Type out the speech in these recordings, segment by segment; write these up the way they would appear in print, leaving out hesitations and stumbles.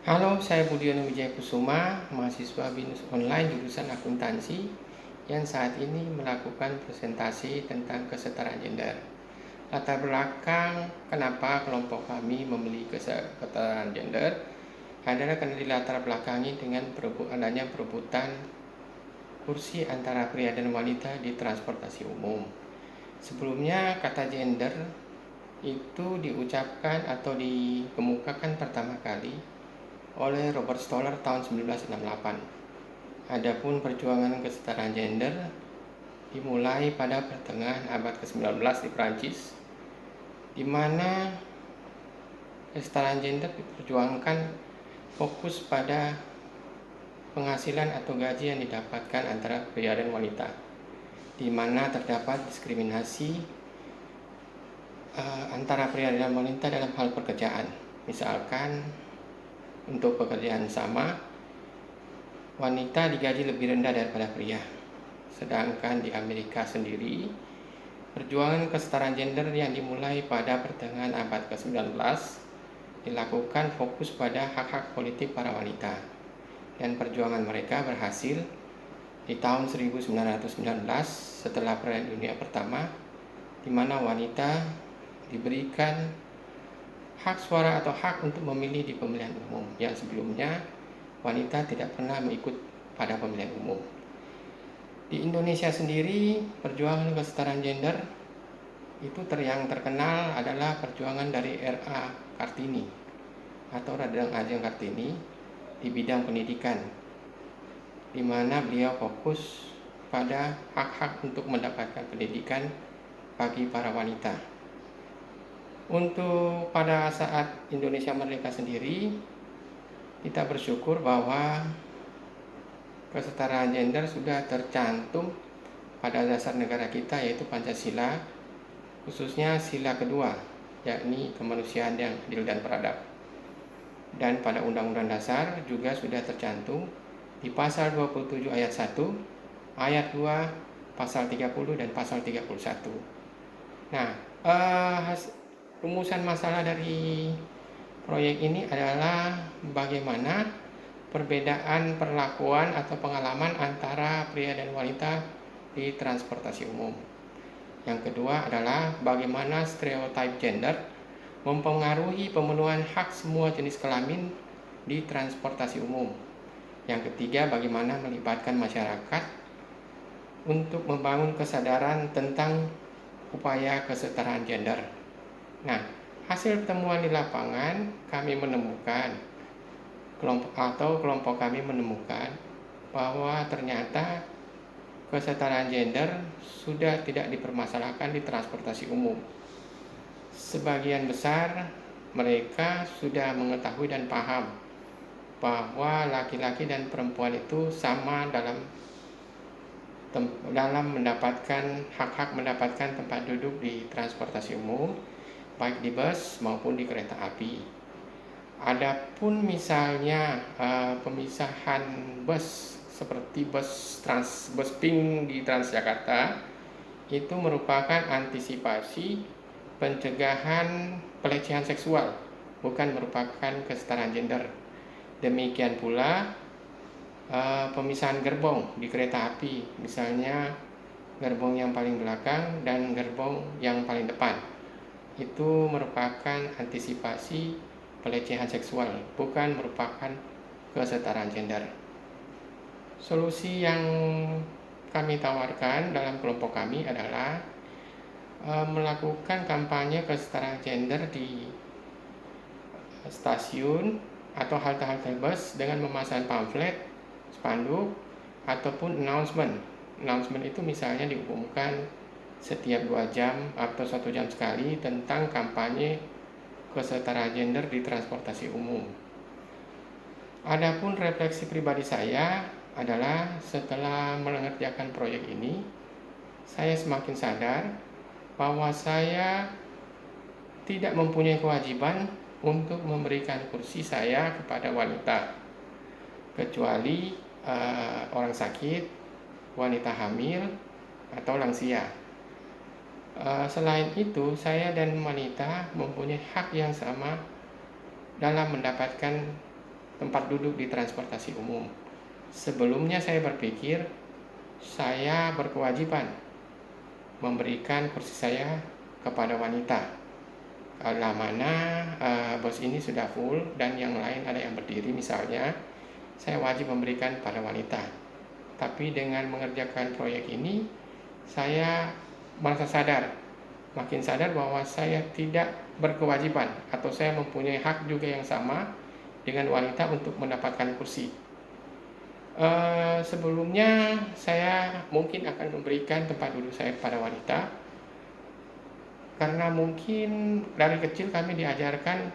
Halo, saya Budiono Wijayakusuma, mahasiswa BINUS Online jurusan Akuntansi yang saat ini melakukan presentasi tentang kesetaraan gender. Latar belakang kenapa kelompok kami memilih kesetaraan gender adalah karena dilatar belakangi dengan adanya perebutan kursi antara pria dan wanita di transportasi umum. Sebelumnya kata gender itu diucapkan atau dikemukakan pertama kali oleh Robert Stoller tahun 1968. Adapun perjuangan kesetaraan gender dimulai pada pertengahan abad ke-19 di Prancis, di mana kesetaraan gender diperjuangkan fokus pada penghasilan atau gaji yang didapatkan antara pria dan wanita, di mana terdapat diskriminasi antara pria dan wanita dalam hal pekerjaan. Misalkan untuk pekerjaan sama, wanita digaji lebih rendah daripada pria. Sedangkan di Amerika sendiri, perjuangan kesetaraan gender yang dimulai pada pertengahan abad ke-19 dilakukan fokus pada hak-hak politik para wanita. Dan perjuangan mereka berhasil di tahun 1919 setelah Perang Dunia Pertama, di mana wanita diberikan hak suara atau hak untuk memilih di pemilihan umum yang sebelumnya wanita tidak pernah mengikut pada pemilihan umum. Di Indonesia sendiri, perjuangan kesetaraan gender itu yang terkenal adalah perjuangan dari R.A. Kartini atau Radang Ajeng Kartini di bidang pendidikan, di mana beliau fokus pada hak-hak untuk mendapatkan pendidikan bagi para wanita. Untuk pada saat Indonesia merdeka sendiri, kita bersyukur bahwa kesetaraan gender sudah tercantum pada dasar negara kita, yaitu Pancasila, khususnya sila kedua, yakni kemanusiaan yang adil dan beradab. Dan pada Undang-Undang Dasar juga sudah tercantum di pasal 27 ayat 1, ayat 2, pasal 30 dan pasal 31. Nah, rumusan masalah dari proyek ini adalah bagaimana perbedaan perlakuan atau pengalaman antara pria dan wanita di transportasi umum. Yang kedua adalah bagaimana stereotip gender mempengaruhi pemenuhan hak semua jenis kelamin di transportasi umum. Yang ketiga, bagaimana melibatkan masyarakat untuk membangun kesadaran tentang upaya kesetaraan gender. Nah, hasil pertemuan di lapangan kami menemukan kelompok kami menemukan bahwa ternyata kesetaraan gender sudah tidak dipermasalahkan di transportasi umum. Sebagian besar mereka sudah mengetahui dan paham bahwa laki-laki dan perempuan itu sama dalam mendapatkan hak-hak mendapatkan tempat duduk di transportasi umum, baik di bus maupun di kereta api. Adapun misalnya pemisahan bus seperti bus Pink di Transjakarta itu merupakan antisipasi pencegahan pelecehan seksual, bukan merupakan kesetaraan gender. Demikian pula pemisahan gerbong di kereta api, misalnya gerbong yang paling belakang dan gerbong yang paling depan, itu merupakan antisipasi pelecehan seksual, bukan merupakan kesetaraan gender. Solusi yang kami tawarkan dalam kelompok kami adalah melakukan kampanye kesetaraan gender di stasiun atau halte-halte bus dengan memasang pamflet, spanduk, ataupun announcement. Announcement itu misalnya diumumkan setiap 2 jam atau 1 jam sekali tentang kampanye kesetaraan gender di transportasi umum. Adapun refleksi pribadi saya adalah setelah mengerjakan proyek ini, saya semakin sadar bahwa saya tidak mempunyai kewajiban untuk memberikan kursi saya kepada wanita, kecuali orang sakit, wanita hamil, atau lansia. Selain itu, saya dan wanita mempunyai hak yang sama dalam mendapatkan tempat duduk di transportasi umum. Sebelumnya saya berpikir saya berkewajiban memberikan kursi saya kepada wanita. Kalau mana bus ini sudah full dan yang lain ada yang berdiri misalnya, saya wajib memberikan pada wanita. Tapi dengan mengerjakan proyek ini, saya merasa makin sadar bahwa saya tidak berkewajiban atau saya mempunyai hak juga yang sama dengan wanita untuk mendapatkan kursi. Sebelumnya saya mungkin akan memberikan tempat duduk saya pada wanita, karena mungkin dari kecil kami diajarkan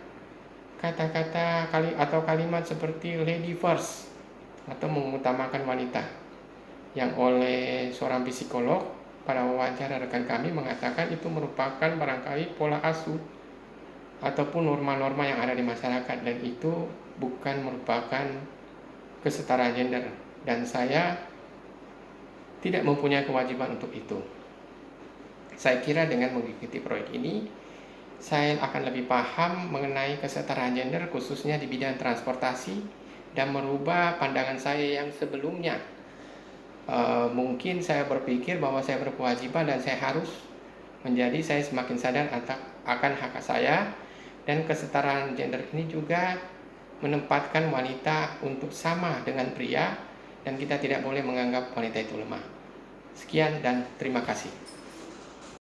kata-kata atau kalimat seperti lady first atau mengutamakan wanita, yang oleh seorang psikolog pada wawancara rekan kami mengatakan itu merupakan barangkali pola asuh ataupun norma-norma yang ada di masyarakat, dan itu bukan merupakan kesetaraan gender, dan saya tidak mempunyai kewajiban untuk itu. Saya kira dengan mengikuti proyek ini, saya akan lebih paham mengenai kesetaraan gender khususnya di bidang transportasi dan merubah pandangan saya yang sebelumnya. Mungkin saya berpikir bahwa saya berkewajiban dan saya harus saya semakin sadar akan hak saya, dan kesetaraan gender ini juga menempatkan wanita untuk sama dengan pria, dan kita tidak boleh menganggap wanita itu lemah. Sekian dan terima kasih.